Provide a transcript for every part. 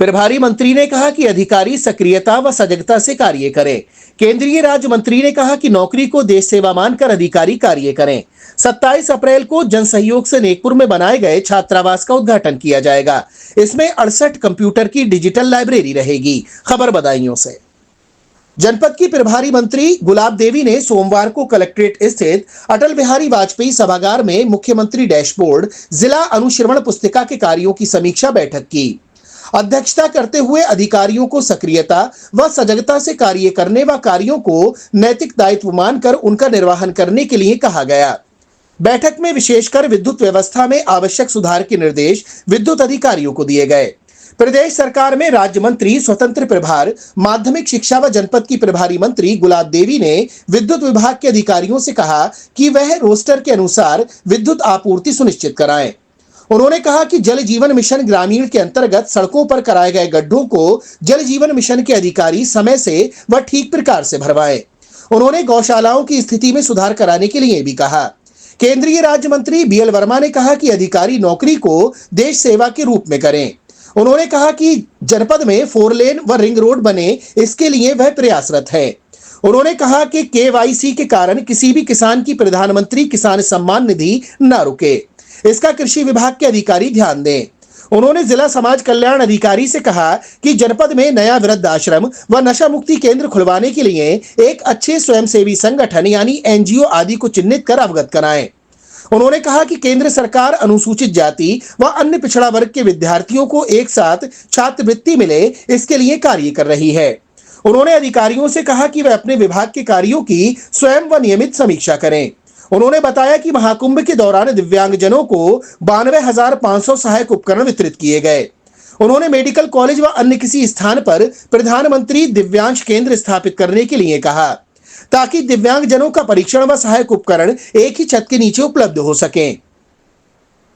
प्रभारी मंत्री ने कहा कि अधिकारी सक्रियता व सजगता से कार्य करें। केंद्रीय राज्य मंत्री ने कहा कि नौकरी को देश सेवा मानकर अधिकारी कार्य करें। 27 अप्रैल को जन सहयोग से नेकपुर में बनाए गए छात्रावास का उद्घाटन किया जाएगा। इसमें 68 कंप्यूटर की डिजिटल लाइब्रेरी रहेगी। खबर बदायूं से। जनपद की प्रभारी मंत्री गुलाब देवी ने सोमवार को कलेक्ट्रेट स्थित अटल बिहारी वाजपेयी सभागार में मुख्यमंत्री डैशबोर्ड जिला अनुश्रवण पुस्तिका के कार्यों की समीक्षा बैठक की। अध्यक्षता करते हुए अधिकारियों को सक्रियता व सजगता से कार्य करने व कार्यों को नैतिक दायित्व मानकर उनका निर्वहन करने के लिए कहा गया। बैठक में विशेषकर विद्युत व्यवस्था में आवश्यक सुधार के निर्देश विद्युत अधिकारियों को दिए गए। प्रदेश सरकार में राज्य मंत्री स्वतंत्र प्रभार माध्यमिक शिक्षा व जनपद की प्रभारी मंत्री गुलाब देवी ने विद्युत विभाग के अधिकारियों से कहा कि वह रोस्टर के अनुसार विद्युत आपूर्ति सुनिश्चित कराएं। उन्होंने कहा कि जल जीवन मिशन ग्रामीण के अंतर्गत सड़कों पर कराए गए गड्ढों को जल जीवन मिशन के अधिकारी समय से व ठीक प्रकार से भरवाएं। उन्होंने गौशालाओं की स्थिति में सुधार कराने के लिए भी कहा। केंद्रीय राज्य मंत्री बीएल वर्मा ने कहा कि अधिकारी नौकरी को देश सेवा के रूप में करें। उन्होंने कहा कि जनपद में 4 लेन व रिंग रोड बने, इसके लिए वह प्रयासरत है। उन्होंने कहा कि केवाईसी के कारण किसी भी किसान की प्रधानमंत्री किसान सम्मान निधि न रुके, इसका कृषि विभाग के अधिकारी ध्यान दें। उन्होंने जिला समाज कल्याण अधिकारी से कहा कि जनपद में नया वृद्ध आश्रम व नशा मुक्ति केंद्र खुलवाने के लिए एक अच्छे स्वयंसेवी संगठन यानी एनजीओ आदि को चिन्हित कर अवगत कराएं। उन्होंने कहा कि केंद्र सरकार अनुसूचित जाति व अन्य पिछड़ा वर्ग के विद्यार्थियों को एक साथ छात्रवृत्ति मिले, इसके लिए कार्य कर रही है। उन्होंने अधिकारियों से कहा कि वे अपने विभाग के कार्यों की स्वयं व नियमित समीक्षा करें। उन्होंने बताया कि महाकुंभ के दौरान दिव्यांगजनों को 92,500 सहायक उपकरण वितरित किए गए। उन्होंने मेडिकल कॉलेज व अन्य किसी स्थान पर प्रधानमंत्री दिव्यांश केंद्र स्थापित करने के लिए कहा, ताकि दिव्यांगजनों का परीक्षण व सहायक उपकरण एक ही छत के नीचे उपलब्ध हो सके।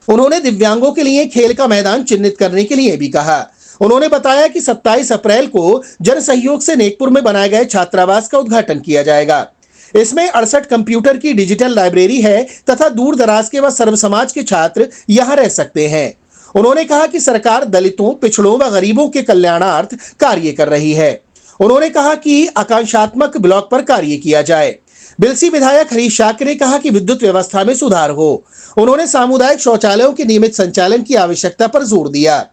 उन्होंने दिव्यांगों के लिए खेल का मैदान चिन्हित करने के लिए भी कहा। उन्होंने बताया कि 27 अप्रैल को जन सहयोग से नेकपुर में बनाए गए छात्रावास का उद्घाटन किया जाएगा। इसमें 68 कंप्यूटर की डिजिटल लाइब्रेरी है तथा दूर दराज के व सर्व समाज के छात्र यहां रह सकते हैं। उन्होंने कहा कि सरकार दलितों, पिछड़ों व गरीबों के कल्याणार्थ कार्य कर रही है। उन्होंने कहा कि आकांक्षात्मक ब्लॉक पर कार्य किया जाए। बिलसी विधायक हरीश शाक्य ने कहा कि विद्युत व्यवस्था में सुधार हो। उन्होंने सामुदायिक शौचालयों के नियमित संचालन की आवश्यकता पर जोर दिया,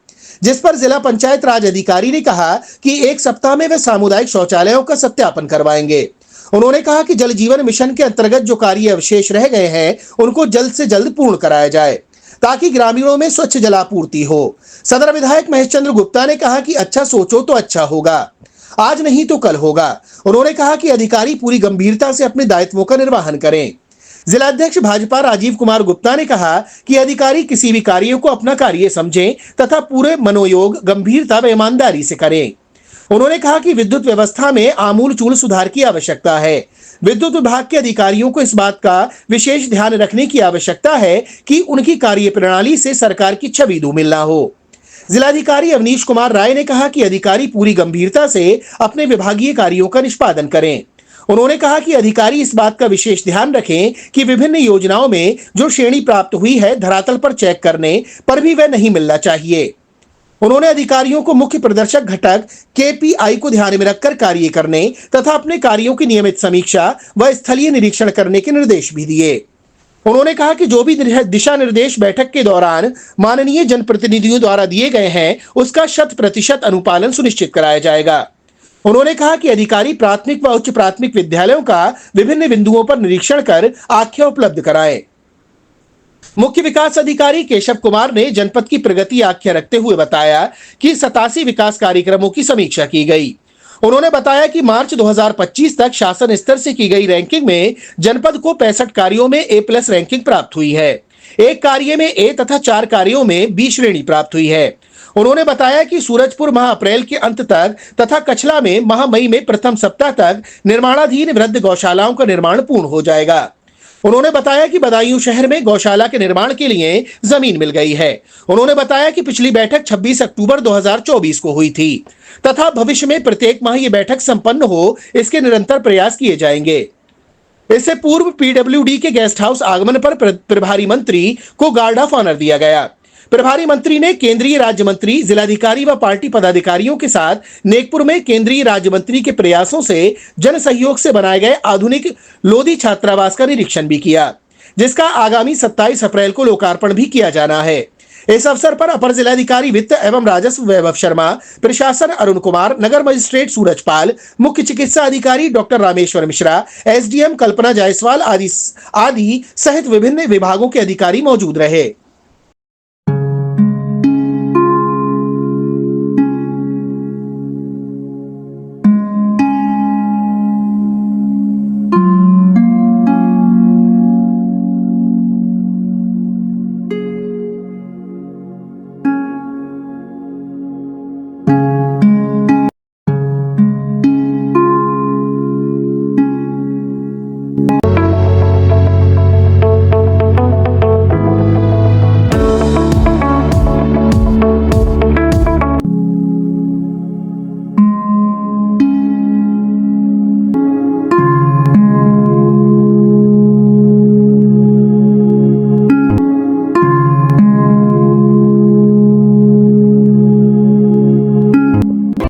जिस पर जिला पंचायत राज अधिकारी ने कहा कि 1 सप्ताह में वे सामुदायिक शौचालयों का सत्यापन करवाएंगे। उन्होंने कहा कि जल जीवन मिशन के अंतर्गत जो कार्य अवशेष रह गए हैं उनको जल्द से जल्द पूर्ण कराया जाए, ताकि ग्रामीणों में स्वच्छ जलापूर्ति हो। सदर विधायक महेश चंद्र गुप्ता ने कहा कि अच्छा सोचो तो अच्छा होगा, आज नहीं तो कल होगा। उन्होंने कहा कि अधिकारी पूरी गंभीरता से अपने दायित्वों का निर्वहन करें। जिलाध्यक्ष भाजपा राजीव कुमार गुप्ता ने कहा कि अधिकारी किसी भी कार्य को अपना कार्य समझें तथा पूरे मनोयोग, गंभीरता व ईमानदारी से करें। उन्होंने कहा कि विद्युत व्यवस्था में आमूलचूल सुधार की आवश्यकता है। विद्युत विभाग के अधिकारियों को इस बात का विशेष ध्यान रखने की आवश्यकता है कि उनकी कार्य प्रणाली से सरकार की छवि धूमिल ना हो। जिलाधिकारी अवनीश कुमार राय ने कहा कि अधिकारी पूरी गंभीरता से अपने विभागीय कार्यों का निष्पादन करें। उन्होंने कहा कि अधिकारी इस बात का विशेष ध्यान रखें कि विभिन्न योजनाओं में जो श्रेणी प्राप्त हुई है धरातल पर चेक करने पर भी वह नहीं मिलना चाहिए। उन्होंने अधिकारियों को मुख्य प्रदर्शक घटक केपीआई को ध्यान में रखकर कार्य करने तथा अपने कार्यों की नियमित समीक्षा व स्थलीय निरीक्षण करने के निर्देश भी दिए। उन्होंने कहा कि जो भी दिशा निर्देश बैठक के दौरान माननीय जनप्रतिनिधियों द्वारा दिए गए हैं उसका 100% अनुपालन सुनिश्चित कराया जाएगा। उन्होंने कहा कि अधिकारी प्राथमिक व उच्च प्राथमिक विद्यालयों का विभिन्न बिंदुओं पर निरीक्षण कर आख्या उपलब्ध कराएं। मुख्य विकास अधिकारी केशव कुमार ने जनपद की प्रगति आख्या रखते हुए बताया कि 87 विकास कार्यक्रमों की समीक्षा की गई। उन्होंने बताया कि मार्च 2025 तक शासन स्तर से की गई रैंकिंग में जनपद को 65 कार्यों में A+ रैंकिंग प्राप्त हुई है। एक कार्य में A तथा 4 कार्यों में B श्रेणी प्राप्त हुई है। उन्होंने बताया कि सूरजपुर माह अप्रैल के अंत तक तथा कछला में माह मई में प्रथम सप्ताह तक निर्माणाधीन वृद्ध गौशालाओं का निर्माण पूर्ण हो जाएगा। उन्होंने बताया कि बदायूं शहर में गौशाला के निर्माण के लिए जमीन मिल गई है। उन्होंने बताया कि पिछली बैठक 26 अक्टूबर 2024 को हुई थी तथा भविष्य में प्रत्येक माह ये बैठक संपन्न हो, इसके निरंतर प्रयास किए जाएंगे। इससे पूर्व पीडब्ल्यूडी के गेस्ट हाउस आगमन पर प्रभारी मंत्री को गार्ड ऑफ ऑनर दिया गया। प्रभारी मंत्री ने केंद्रीय राज्य मंत्री, जिलाधिकारी व पार्टी पदाधिकारियों के साथ नेकपुर में केंद्रीय राज्य मंत्री के प्रयासों से जन सहयोग से बनाए गए आधुनिक लोधी छात्रावास का निरीक्षण भी किया, जिसका आगामी 27 अप्रैल को लोकार्पण भी किया जाना है। इस अवसर पर अपर जिलाधिकारी वित्त एवं राजस्व वैभव शर्मा, प्रशासन अरुण कुमार, नगर मजिस्ट्रेट सूरज पाल, मुख्य चिकित्सा अधिकारी डॉक्टर रामेश्वर मिश्रा, एसडीएम कल्पना जायसवाल आदि सहित विभिन्न विभागों के अधिकारी मौजूद रहे।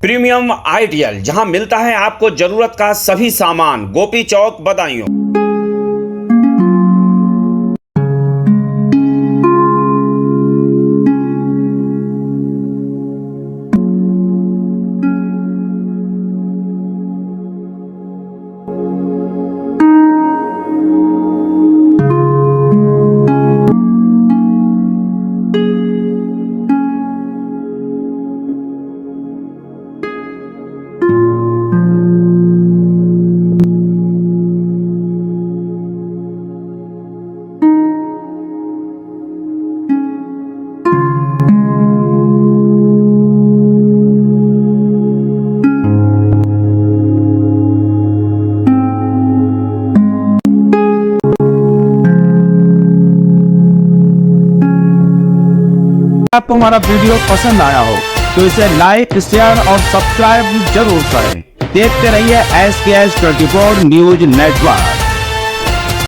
प्रीमियम आइडियल, जहां मिलता है आपको जरूरत का सभी सामान, गोपी चौक, बदायूं। आपको हमारा वीडियो पसंद आया हो तो इसे लाइक, शेयर और सब्सक्राइब जरूर करें। देखते रहिए SKS 24 न्यूज नेटवर्क।